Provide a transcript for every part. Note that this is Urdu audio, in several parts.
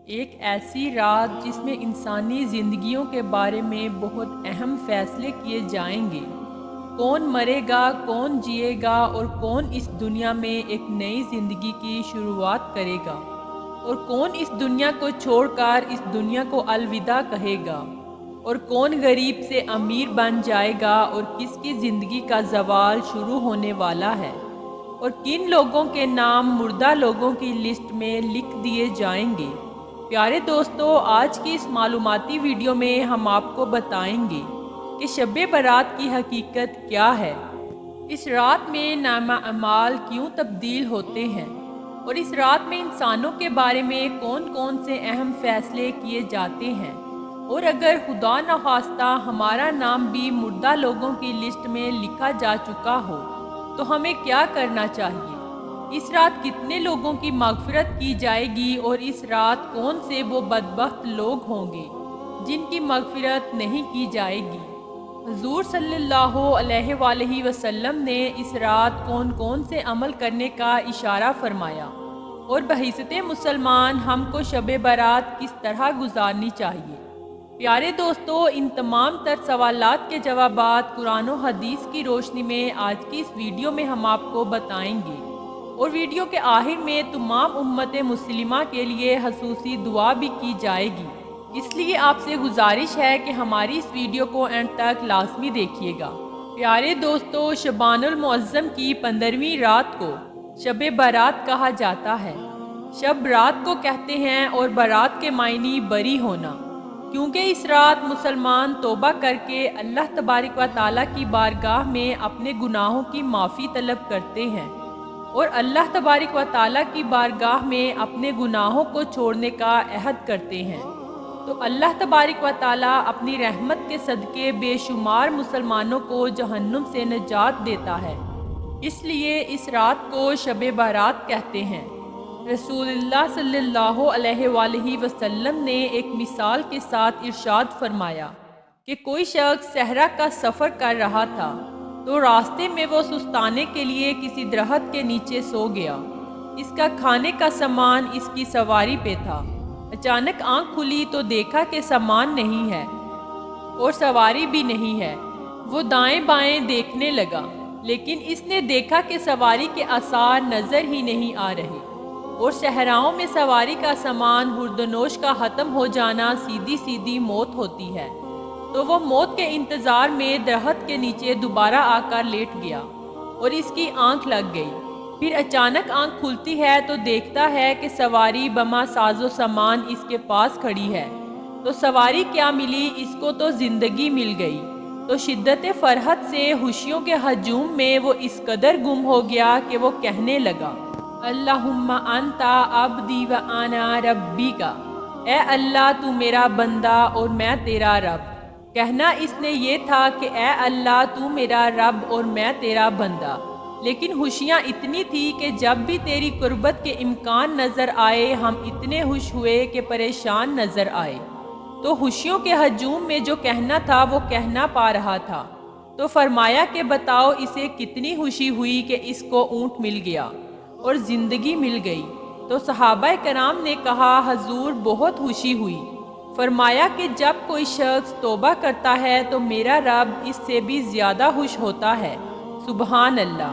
ایک ایسی رات جس میں انسانی زندگیوں کے بارے میں بہت اہم فیصلے کیے جائیں گے۔ کون مرے گا، کون جیے گا اور کون اس دنیا میں ایک نئی زندگی کی شروعات کرے گا، اور کون اس دنیا کو چھوڑ کر اس دنیا کو الوداع کہے گا، اور کون غریب سے امیر بن جائے گا، اور کس کی زندگی کا زوال شروع ہونے والا ہے، اور کن لوگوں کے نام مردہ لوگوں کی لسٹ میں لکھ دیے جائیں گے۔ پیارے دوستو، آج کی اس معلوماتی ویڈیو میں ہم آپ کو بتائیں گے کہ شب برات کی حقیقت کیا ہے، اس رات میں نامہ اعمال کیوں تبدیل ہوتے ہیں، اور اس رات میں انسانوں کے بارے میں کون کون سے اہم فیصلے کیے جاتے ہیں، اور اگر خدا نخواستہ ہمارا نام بھی مردہ لوگوں کی لسٹ میں لکھا جا چکا ہو تو ہمیں کیا کرنا چاہیے۔ اس رات کتنے لوگوں کی مغفرت کی جائے گی، اور اس رات کون سے وہ بدبخت لوگ ہوں گے جن کی مغفرت نہیں کی جائے گی۔ حضور صلی اللہ علیہ وآلہ وسلم نے اس رات کون کون سے عمل کرنے کا اشارہ فرمایا، اور بحیثیت مسلمان ہم کو شب برات کس طرح گزارنی چاہیے۔ پیارے دوستو، ان تمام تر سوالات کے جوابات قرآن و حدیث کی روشنی میں آج کی اس ویڈیو میں ہم آپ کو بتائیں گے، اور ویڈیو کے آخر میں تمام امت مسلمہ کے لیے خصوصی دعا بھی کی جائے گی۔ اس لیے آپ سے گزارش ہے کہ ہماری اس ویڈیو کو اینڈ تک لازمی دیکھیے گا۔ پیارے دوستو، شعبان المعظم کی 15ویں رات کو شب برات کہا جاتا ہے۔ شب رات کو کہتے ہیں، اور برات کے معنی بری ہونا، کیونکہ اس رات مسلمان توبہ کر کے اللہ تبارک و تعالیٰ کی بارگاہ میں اپنے گناہوں کی معافی طلب کرتے ہیں، اور اللہ تبارک و تعالیٰ کی بارگاہ میں اپنے گناہوں کو چھوڑنے کا عہد کرتے ہیں۔ تو اللہ تبارک و تعالیٰ اپنی رحمت کے صدقے بے شمار مسلمانوں کو جہنم سے نجات دیتا ہے، اس لیے اس رات کو شب برات کہتے ہیں۔ رسول اللہ صلی اللہ علیہ وآلہ وسلم نے ایک مثال کے ساتھ ارشاد فرمایا کہ کوئی شخص صحرا کا سفر کر رہا تھا، تو راستے میں وہ سستانے کے لیے کسی درخت کے نیچے سو گیا۔ اس کا کھانے کا سامان اس کی سواری پہ تھا۔ اچانک آنکھ کھلی تو دیکھا کہ سامان نہیں ہے اور سواری بھی نہیں ہے۔ وہ دائیں بائیں دیکھنے لگا، لیکن اس نے دیکھا کہ سواری کے آثار نظر ہی نہیں آ رہے، اور صحراؤں میں سواری کا سامان خوردنوش کا ختم ہو جانا سیدھی سیدھی موت ہوتی ہے۔ تو وہ موت کے انتظار میں درخت کے نیچے دوبارہ آ کر لیٹ گیا، اور اس کی آنکھ لگ گئی۔ پھر اچانک آنکھ کھلتی ہے تو دیکھتا ہے کہ سواری بما ساز و سامان اس کے پاس کھڑی ہے۔ تو سواری کیا ملی، اس کو تو زندگی مل گئی۔ تو شدت فرحت سے خوشیوں کے ہجوم میں وہ اس قدر گم ہو گیا کہ وہ کہنے لگا، اللہم انتا عبدی و انا ربی کا، اے اللہ تو میرا بندہ اور میں تیرا رب۔ کہنا اس نے یہ تھا کہ اے اللہ تو میرا رب اور میں تیرا بندہ، لیکن خوشیاں اتنی تھی کہ جب بھی تیری قربت کے امکان نظر آئے ہم اتنے خوش ہوئے کہ پریشان نظر آئے۔ تو خوشیوں کے ہجوم میں جو کہنا تھا وہ کہنا پا رہا تھا۔ تو فرمایا کہ بتاؤ اسے کتنی خوشی ہوئی کہ اس کو اونٹ مل گیا اور زندگی مل گئی۔ تو صحابہ کرام نے کہا، حضور بہت خوشی ہوئی۔ فرمایا کہ جب کوئی شخص توبہ کرتا ہے تو میرا رب اس سے بھی زیادہ خوش ہوتا ہے، سبحان اللہ،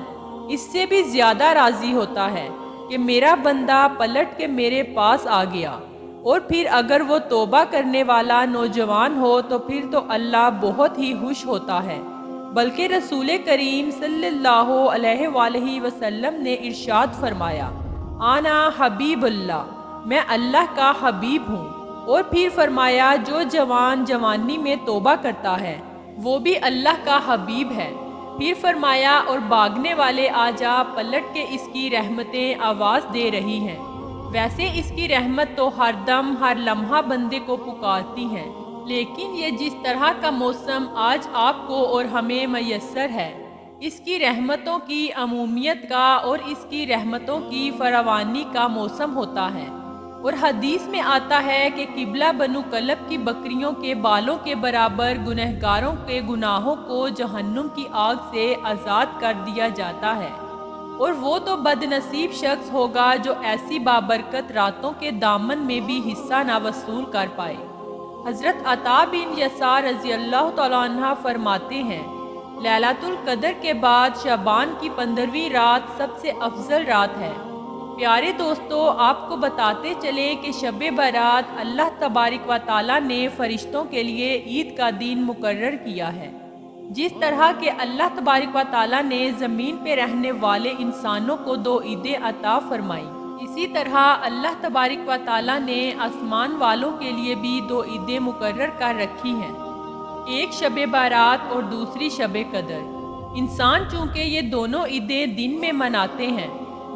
اس سے بھی زیادہ راضی ہوتا ہے کہ میرا بندہ پلٹ کے میرے پاس آ گیا۔ اور پھر اگر وہ توبہ کرنے والا نوجوان ہو تو پھر تو اللہ بہت ہی خوش ہوتا ہے۔ بلکہ رسول کریم صلی اللہ علیہ وآلہ وسلم نے ارشاد فرمایا، آنا حبیب اللہ، میں اللہ کا حبیب ہوں۔ اور پھر فرمایا، جو جوان جوانی میں توبہ کرتا ہے وہ بھی اللہ کا حبیب ہے۔ پھر فرمایا، اور بھاگنے والے آ جا، پلٹ کے اس کی رحمتیں آواز دے رہی ہیں۔ ویسے اس کی رحمت تو ہر دم ہر لمحہ بندے کو پکارتی ہیں، لیکن یہ جس طرح کا موسم آج آپ کو اور ہمیں میسر ہے، اس کی رحمتوں کی عمومیت کا اور اس کی رحمتوں کی فراوانی کا موسم ہوتا ہے۔ اور حدیث میں آتا ہے کہ قبلہ بنو کلب کی بکریوں کے بالوں کے برابر گنہگاروں کے گناہوں کو جہنم کی آگ سے آزاد کر دیا جاتا ہے۔ اور وہ تو بدنصیب شخص ہوگا جو ایسی بابرکت راتوں کے دامن میں بھی حصہ نہ وصول کر پائے۔ حضرت عطا بن یسار رضی اللہ تعالیٰ عنہ فرماتے ہیں، لیلۃ القدر کے بعد شعبان کی 15ویں رات سب سے افضل رات ہے۔ پیارے دوستو، آپ کو بتاتے چلیں کہ شب برات اللہ تبارک و تعالیٰ نے فرشتوں کے لیے عید کا دن مقرر کیا ہے۔ جس طرح کہ اللہ تبارک و تعالیٰ نے زمین پہ رہنے والے انسانوں کو 2 عیدیں عطا فرمائی، اسی طرح اللہ تبارک و تعالیٰ نے آسمان والوں کے لیے بھی 2 عیدیں مقرر کر رکھی ہیں، ایک شب برات اور دوسری شب قدر۔ انسان چونکہ یہ دونوں عیدیں دن میں مناتے ہیں،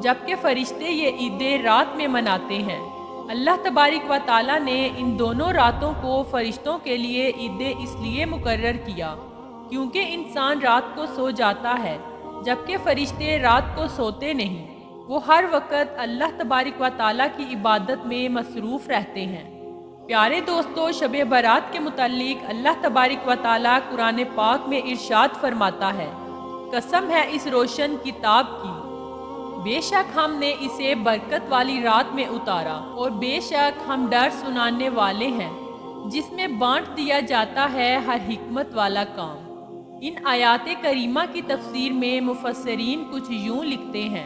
جبکہ فرشتے یہ عیدیں رات میں مناتے ہیں۔ اللہ تبارک و تعالیٰ نے ان دونوں راتوں کو فرشتوں کے لیے عیدیں اس لیے مقرر کیا کیونکہ انسان رات کو سو جاتا ہے، جبکہ فرشتے رات کو سوتے نہیں، وہ ہر وقت اللہ تبارک و تعالیٰ کی عبادت میں مصروف رہتے ہیں۔ پیارے دوستو، شب برات کے متعلق اللہ تبارک و تعالیٰ قرآن پاک میں ارشاد فرماتا ہے، قسم ہے اس روشن کتاب کی، بے شک ہم نے اسے برکت والی رات میں اتارا، اور بے شک ہم ڈر سنانے والے ہیں، جس میں بانٹ دیا جاتا ہے ہر حکمت والا کام۔ ان آیات کریمہ کی تفسیر میں مفسرین کچھ یوں لکھتے ہیں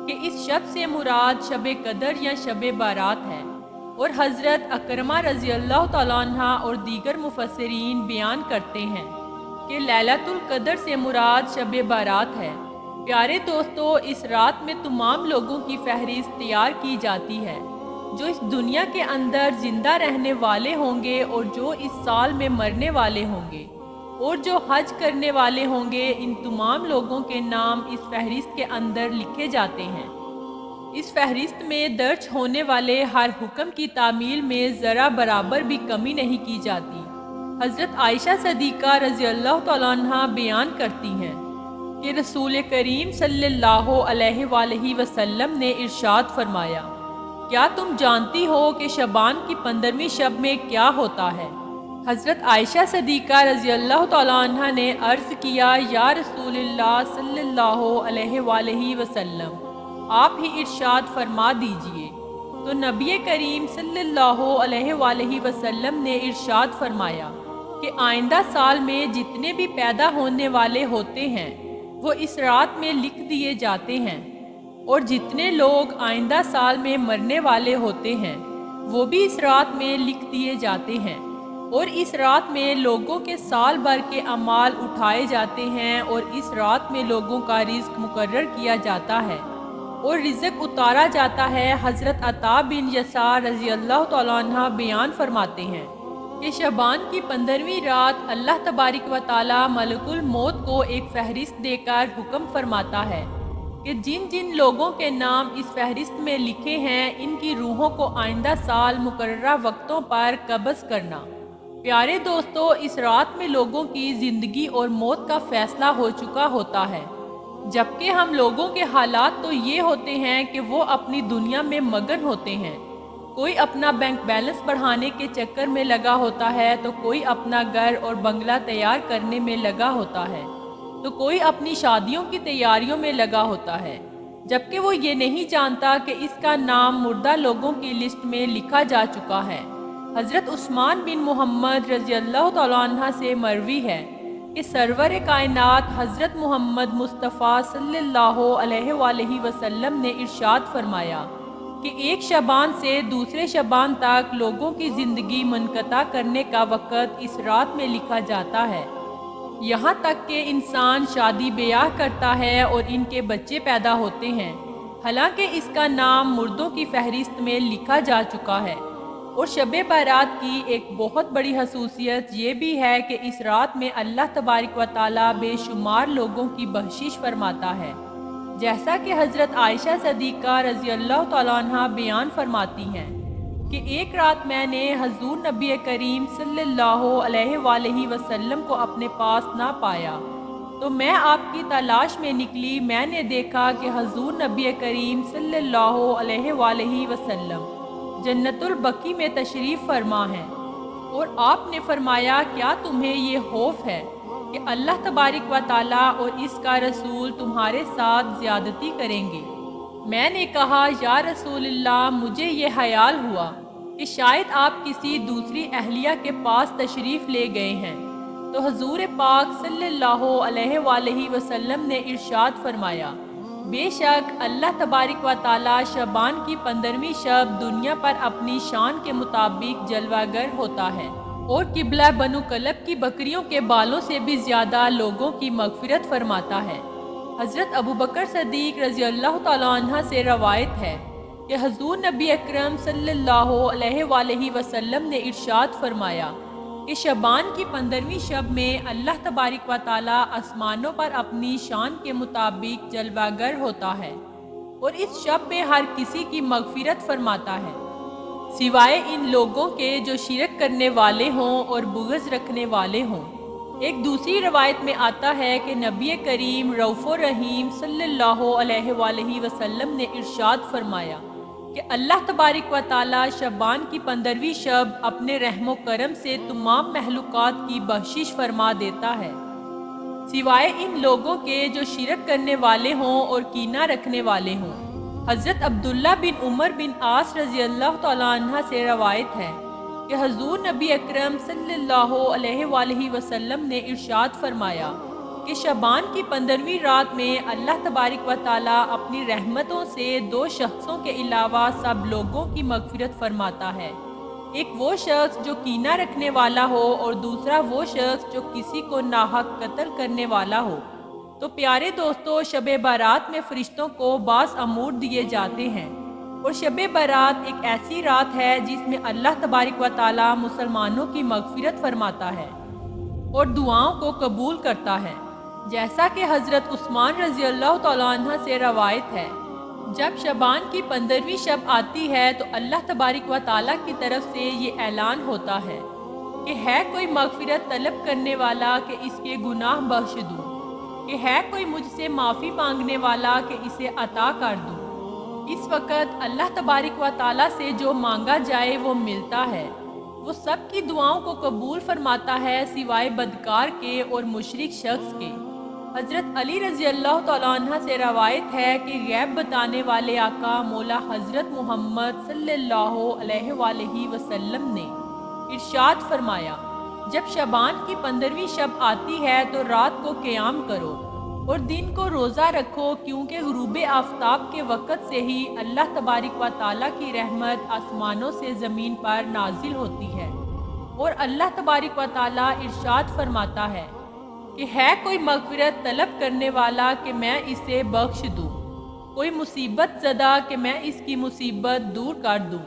کہ اس شب سے مراد شب قدر یا شب برات ہے، اور حضرت اکرمہ رضی اللہ تعالیٰ عنہ اور دیگر مفسرین بیان کرتے ہیں کہ لیلۃ القدر سے مراد شب برات ہے۔ پیارے دوستو، اس رات میں تمام لوگوں کی فہرست تیار کی جاتی ہے جو اس دنیا کے اندر زندہ رہنے والے ہوں گے اور جو اس سال میں مرنے والے ہوں گے اور جو حج کرنے والے ہوں گے۔ ان تمام لوگوں کے نام اس فہرست کے اندر لکھے جاتے ہیں۔ اس فہرست میں درج ہونے والے ہر حکم کی تعمیل میں ذرا برابر بھی کمی نہیں کی جاتی۔ حضرت عائشہ صدیقہ رضی اللہ تعالیٰ عنہ بیان کرتی ہیں کہ رسول کریم صلی اللہ علیہ وآلہ وسلم نے ارشاد فرمایا، کیا تم جانتی ہو کہ شعبان کی 15ویں شب میں کیا ہوتا ہے؟ حضرت عائشہ صدیقہ رضی اللہ تعالیٰ عنہ نے عرض کیا، یا رسول اللہ صلی اللہ علیہ وآلہ وسلم، آپ ہی ارشاد فرما دیجئے۔ تو نبی کریم صلی اللہ علیہ وآلہ وسلم نے ارشاد فرمایا کہ آئندہ سال میں جتنے بھی پیدا ہونے والے ہوتے ہیں وہ اس رات میں لکھ دیے جاتے ہیں، اور جتنے لوگ آئندہ سال میں مرنے والے ہوتے ہیں وہ بھی اس رات میں لکھ دیے جاتے ہیں، اور اس رات میں لوگوں کے سال بھر کے اعمال اٹھائے جاتے ہیں، اور اس رات میں لوگوں کا رزق مقرر کیا جاتا ہے اور رزق اتارا جاتا ہے۔ حضرت عطا بن یسار رضی اللہ تعالیٰ عنہ بیان فرماتے ہیں کہ شعبان کی 15ویں رات اللہ تبارک و تعالیٰ ملک الموت کو ایک فہرست دے کر حکم فرماتا ہے کہ جن جن لوگوں کے نام اس فہرست میں لکھے ہیں ان کی روحوں کو آئندہ سال مقررہ وقتوں پر قبض کرنا۔ پیارے دوستو، اس رات میں لوگوں کی زندگی اور موت کا فیصلہ ہو چکا ہوتا ہے، جبکہ ہم لوگوں کے حالات تو یہ ہوتے ہیں کہ وہ اپنی دنیا میں مگن ہوتے ہیں۔ کوئی اپنا بینک بیلنس بڑھانے کے چکر میں لگا ہوتا ہے، تو کوئی اپنا گھر اور بنگلہ تیار کرنے میں لگا ہوتا ہے، تو کوئی اپنی شادیوں کی تیاریوں میں لگا ہوتا ہے، جبکہ وہ یہ نہیں جانتا کہ اس کا نام مردہ لوگوں کی لسٹ میں لکھا جا چکا ہے۔ حضرت عثمان بن محمد رضی اللہ تعالیٰ عنہ سے مروی ہے کہ سرور کائنات حضرت محمد مصطفیٰ صلی اللہ علیہ وآلہ وسلم نے ارشاد فرمایا کہ ایک شعبان سے دوسرے شعبان تک لوگوں کی زندگی منقطع کرنے کا وقت اس رات میں لکھا جاتا ہے، یہاں تک کہ انسان شادی بیاہ کرتا ہے اور ان کے بچے پیدا ہوتے ہیں، حالانکہ اس کا نام مردوں کی فہرست میں لکھا جا چکا ہے۔ اور شب برات کی ایک بہت بڑی خصوصیت یہ بھی ہے کہ اس رات میں اللہ تبارک و تعالیٰ بے شمار لوگوں کی بخشش فرماتا ہے، جیسا کہ حضرت عائشہ صدیقہ رضی اللہ تعالیٰ عنہ بیان فرماتی ہیں کہ ایک رات میں نے حضور نبی کریم صلی اللہ علیہ وآلہ وسلم کو اپنے پاس نہ پایا، تو میں آپ کی تلاش میں نکلی۔ میں نے دیکھا کہ حضور نبی کریم صلی اللہ علیہ وآلہ وسلم جنت البقیع میں تشریف فرما ہیں، اور آپ نے فرمایا، کیا تمہیں یہ خوف ہے کہ اللہ تبارک و تعالیٰ اور اس کا رسول تمہارے ساتھ زیادتی کریں گے۔ میں نے کہا یا رسول اللہ، مجھے یہ خیال ہوا کہ شاید آپ کسی دوسری اہلیہ کے پاس تشریف لے گئے ہیں، تو حضور پاک صلی اللہ علیہ وآلہ وسلم نے ارشاد فرمایا، بے شک اللہ تبارک و تعالیٰ شعبان کی 15ویں شب دنیا پر اپنی شان کے مطابق جلوہ گر ہوتا ہے اور قبلہ بنو کلب کی بکریوں کے بالوں سے بھی زیادہ لوگوں کی مغفرت فرماتا ہے۔ حضرت ابوبکر صدیق رضی اللہ تعالیٰ عنہ سے روایت ہے کہ حضور نبی اکرم صلی اللہ علیہ وآلہ وسلم نے ارشاد فرمایا کہ شعبان کی 15ویں شب میں اللہ تبارک و تعالیٰ آسمانوں پر اپنی شان کے مطابق جلوہ گر ہوتا ہے اور اس شب میں ہر کسی کی مغفرت فرماتا ہے، سوائے ان لوگوں کے جو شرک کرنے والے ہوں اور بغض رکھنے والے ہوں۔ ایک دوسری روایت میں آتا ہے کہ نبی کریم رؤوف الرحیم صلی اللہ علیہ وآلہ وسلم نے ارشاد فرمایا کہ اللہ تبارک و تعالیٰ شعبان کی 15ویں شب اپنے رحم و کرم سے تمام مخلوقات کی بخشش فرما دیتا ہے، سوائے ان لوگوں کے جو شرک کرنے والے ہوں اور کینہ رکھنے والے ہوں۔ حضرت عبداللہ بن عمر بن عاص رضی اللہ تعالیٰ عنہ سے روایت ہے کہ حضور نبی اکرم صلی اللہ علیہ وآلہ وسلم نے ارشاد فرمایا کہ شعبان کی 15ویں رات میں اللہ تبارک و تعالیٰ اپنی رحمتوں سے 2 شخصوں کے علاوہ سب لوگوں کی مغفرت فرماتا ہے، ایک وہ شخص جو کینہ رکھنے والا ہو اور دوسرا وہ شخص جو کسی کو ناحق قتل کرنے والا ہو۔ تو پیارے دوستو، شب بارات میں فرشتوں کو بعض امور دیے جاتے ہیں، اور شب بارات ایک ایسی رات ہے جس میں اللہ تبارک و تعالیٰ مسلمانوں کی مغفرت فرماتا ہے اور دعاؤں کو قبول کرتا ہے، جیسا کہ حضرت عثمان رضی اللہ تعالیٰ عنہ سے روایت ہے، جب شعبان کی 15ویں شب آتی ہے تو اللہ تبارک و تعالیٰ کی طرف سے یہ اعلان ہوتا ہے کہ ہے کوئی مغفرت طلب کرنے والا کہ اس کے گناہ بخش دوں، کہ ہے کوئی مجھ سے معافی مانگنے والا کہ اسے عطا کر دوں۔ اس وقت اللہ تبارک و تعالیٰ سے جو مانگا جائے وہ ملتا ہے، وہ سب کی دعاؤں کو قبول فرماتا ہے سوائے بدکار کے اور مشرک شخص کے۔ حضرت علی رضی اللہ تعالیٰ عنہ سے روایت ہے کہ غیب بتانے والے آقا مولا حضرت محمد صلی اللہ علیہ وآلہ وسلم نے ارشاد فرمایا، جب شعبان کی 15ویں شب آتی ہے تو رات کو قیام کرو اور دن کو روزہ رکھو، کیونکہ غروب آفتاب کے وقت سے ہی اللہ تبارک و تعالیٰ کی رحمت آسمانوں سے زمین پر نازل ہوتی ہے، اور اللہ تبارک و تعالیٰ ارشاد فرماتا ہے کہ ہے کوئی مغفرت طلب کرنے والا کہ میں اسے بخش دوں، کوئی مصیبت زدہ کہ میں اس کی مصیبت دور کر دوں،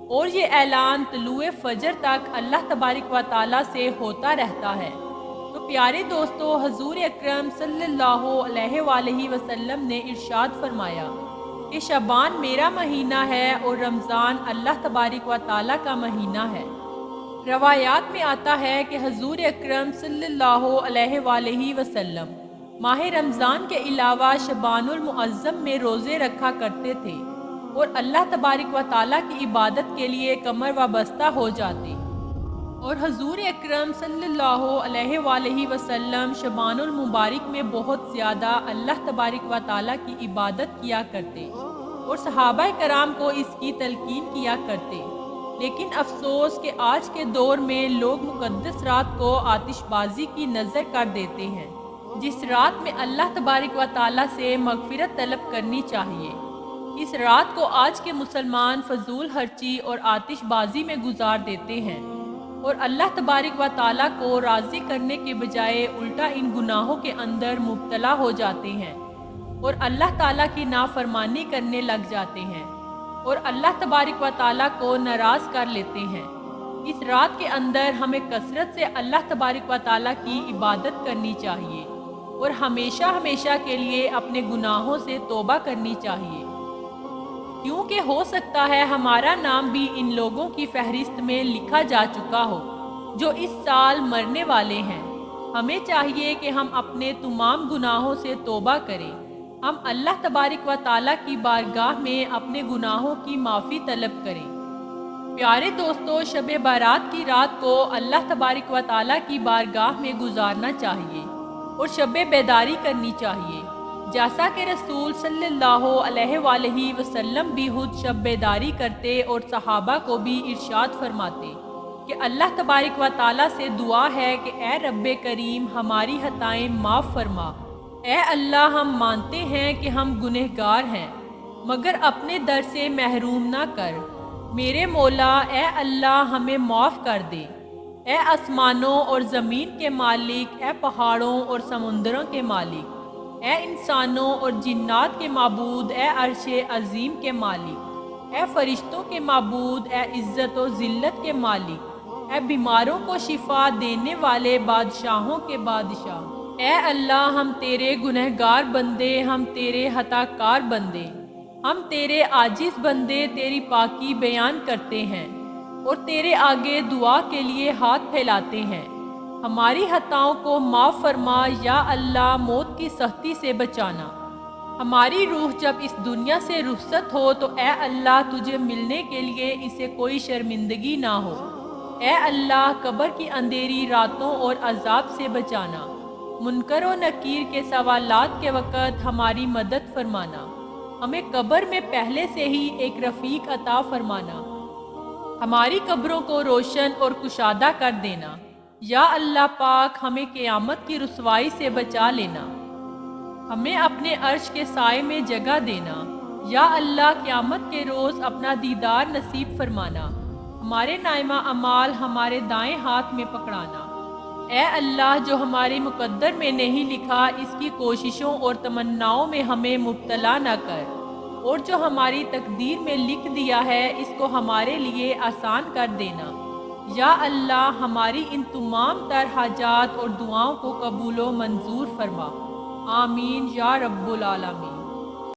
اور یہ اعلان طلوع فجر تک اللہ تبارک و تعالیٰ سے ہوتا رہتا ہے۔ تو پیارے دوستو، حضور اکرم صلی اللہ علیہ وآلہ وسلم نے ارشاد فرمایا کہ شعبان میرا مہینہ ہے اور رمضان اللہ تبارک و تعالیٰ کا مہینہ ہے۔ روایات میں آتا ہے کہ حضور اکرم صلی اللہ علیہ وآلہ وسلم ماہ رمضان کے علاوہ شعبان المعظم میں روزے رکھا کرتے تھے اور اللہ تبارک و تعالیٰ کی عبادت کے لیے کمر وابستہ ہو جاتے، اور حضور اکرم صلی اللہ علیہ وآلہ وسلم شعبان المبارک میں بہت زیادہ اللہ تبارک و تعالیٰ کی عبادت کیا کرتے اور صحابہ کرام کو اس کی تلقین کیا کرتے۔ لیکن افسوس کہ آج کے دور میں لوگ مقدس رات کو آتش بازی کی نظر کر دیتے ہیں، جس رات میں اللہ تبارک و تعالیٰ سے مغفرت طلب کرنی چاہیے۔ اس رات کو آج کے مسلمان فضول خرچی اور آتش بازی میں گزار دیتے ہیں، اور اللہ تبارک و تعالیٰ کو راضی کرنے کے بجائے الٹا ان گناہوں کے اندر مبتلا ہو جاتے ہیں اور اللہ تعالیٰ کی نافرمانی کرنے لگ جاتے ہیں اور اللہ تبارک و تعالیٰ کو ناراض کر لیتے ہیں۔ اس رات کے اندر ہمیں کثرت سے اللہ تبارک و تعالیٰ کی عبادت کرنی چاہیے اور ہمیشہ ہمیشہ کے لیے اپنے گناہوں سے توبہ کرنی چاہیے، کیونکہ ہو سکتا ہے ہمارا نام بھی ان لوگوں کی فہرست میں لکھا جا چکا ہو جو اس سال مرنے والے ہیں۔ ہمیں چاہیے کہ ہم اپنے تمام گناہوں سے توبہ کریں، ہم اللہ تبارک و تعالیٰ کی بارگاہ میں اپنے گناہوں کی معافی طلب کریں۔ پیارے دوستو، شب بارات کی رات کو اللہ تبارک و تعالیٰ کی بارگاہ میں گزارنا چاہیے اور شب بیداری کرنی چاہیے، جیسا کہ رسول صلی اللہ علیہ وآلہ وسلم بھی خود شب بیداری کرتے اور صحابہ کو بھی ارشاد فرماتے کہ اللہ تبارک و تعالیٰ سے دعا ہے کہ اے رب کریم ہماری خطائیں معاف فرما۔ اے اللہ، ہم مانتے ہیں کہ ہم گنہگار ہیں، مگر اپنے در سے محروم نہ کر۔ میرے مولا، اے اللہ ہمیں معاف کر دے۔ اے آسمانوں اور زمین کے مالک، اے پہاڑوں اور سمندروں کے مالک، اے انسانوں اور جنات کے معبود، اے عرش عظیم کے مالک، اے فرشتوں کے معبود، اے عزت و ذلت کے مالک، اے بیماروں کو شفا دینے والے بادشاہوں کے بادشاہ، اے اللہ ہم تیرے گنہگار بندے، ہم تیرے خطا کار بندے، ہم تیرے عاجز بندے تیری پاکی بیان کرتے ہیں اور تیرے آگے دعا کے لیے ہاتھ پھیلاتے ہیں۔ ہماری خطاؤں کو معاف فرما یا اللہ، موت کی سختی سے بچانا۔ ہماری روح جب اس دنیا سے رخصت ہو تو اے اللہ تجھے ملنے کے لیے اسے کوئی شرمندگی نہ ہو۔ اے اللہ، قبر کی اندھیری راتوں اور عذاب سے بچانا۔ منکر و نکیر کے سوالات کے وقت ہماری مدد فرمانا۔ ہمیں قبر میں پہلے سے ہی ایک رفیق عطا فرمانا۔ ہماری قبروں کو روشن اور کشادہ کر دینا۔ یا اللہ پاک، ہمیں قیامت کی رسوائی سے بچا لینا۔ ہمیں اپنے عرش کے سائے میں جگہ دینا۔ یا اللہ، قیامت کے روز اپنا دیدار نصیب فرمانا۔ ہمارے نائمہ اعمال ہمارے دائیں ہاتھ میں پکڑانا۔ اے اللہ، جو ہمارے مقدر میں نہیں لکھا اس کی کوششوں اور تمناؤں میں ہمیں مبتلا نہ کر، اور جو ہماری تقدیر میں لکھ دیا ہے اس کو ہمارے لیے آسان کر دینا۔ یا اللہ، ہماری ان تمام تر حاجات اور دعاؤں کو قبول و منظور فرما۔ آمین یا رب العالمین۔